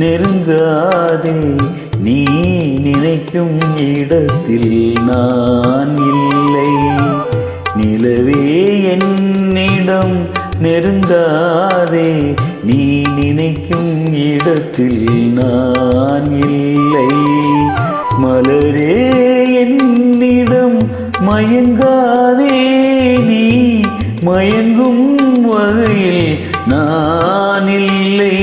நெருங்காதே நீ நினைக்கும் இடத்தில் நான் இல்லை. நிலவே என்னிடம் நெருங்காதே நீ நினைக்கும் இடத்தில் நான் இல்லை. மலரே என்னிடம் மயங்காதே நீ மயங்கும் வகையில் நான் இல்லை.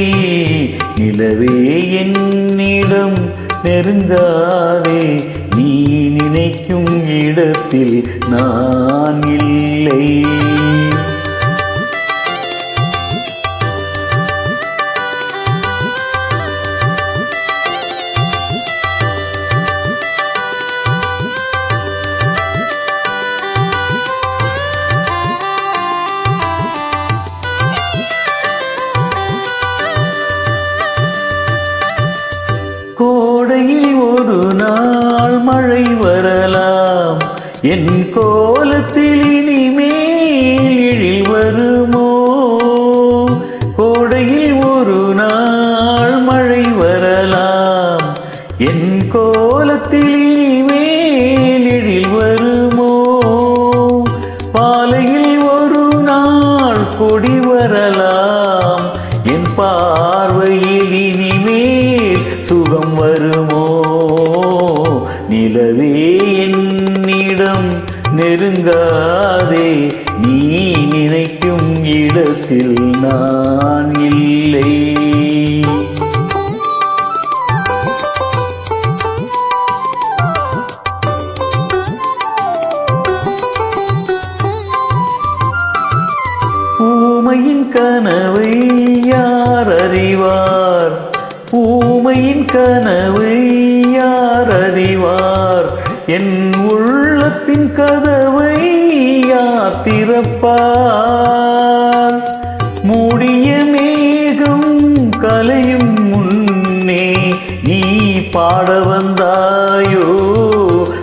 நிலவே என்னிடம் நெருங்காதே நீ நினைக்கும் இடத்தில் நான் இல்லை. கோடையில் ஒரு நாள் மழை வரலாம், என் கோலத்தில் இனிமேல் எழில் வருமோ. கோடையில் ஒரு நாள் மழை வரலாம், என் கோலத்தில் இனிமேல் எழில் வருமோ. பாலையில் ஒரு நாள் கொடி வரலாம், என் பார்வையில் இனிமேல் சுகம் வருமோ. நிலவே என்னிடம் நெருங்காதே நீ நினைக்கும் இடத்தில் நான் இல்லை. ஊமையின் கனவை யார் அறிவார், ஊமையின் கனவை யார் அறிவார். என் உள்ளத்தின் கதவை யார் திறப்பார். மூடிய மேகம் கலையும் முன்னே நீ பாட வந்தாயோ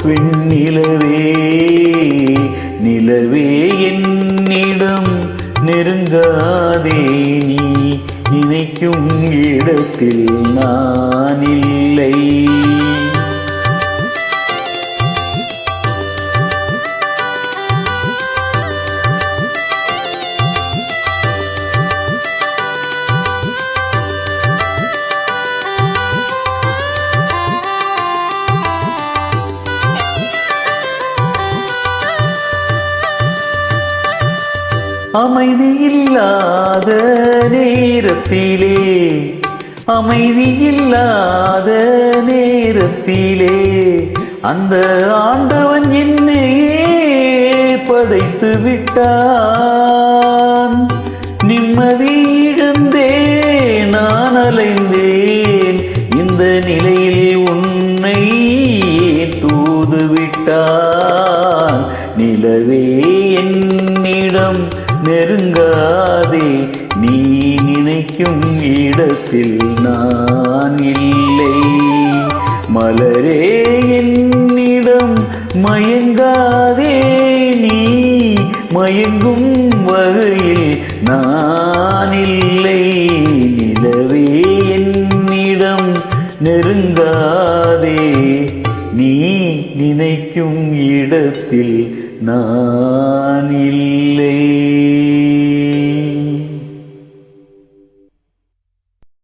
வெண்ணிலவே. நிலவே என்னிடம் நெருங்காதே நீ நினைக்கும் இடத்தில் நான் இல்லை. அமைதியில்லாத நேரத்திலே, அமைதியில்லாத நேரத்திலே அந்த ஆண்டவன் என்னையே படைத்து விட்டான். நிம்மதி இழந்தே நான் அலைந்தேன், இந்த நிலையில் உன்னை தூது விட்டான். நிலவே என்னிடம் நெருங்காதே நீ நினைக்கும் இடத்தில் நான் இல்லை. மலரே என்னிடம் மயங்காதே நீ மயங்கும் வகையில் நான் இல்லை. நிலவே என்னிடம் நெருங்காதே நீ நினைக்கும் இடத்தில் நான் இல்லை.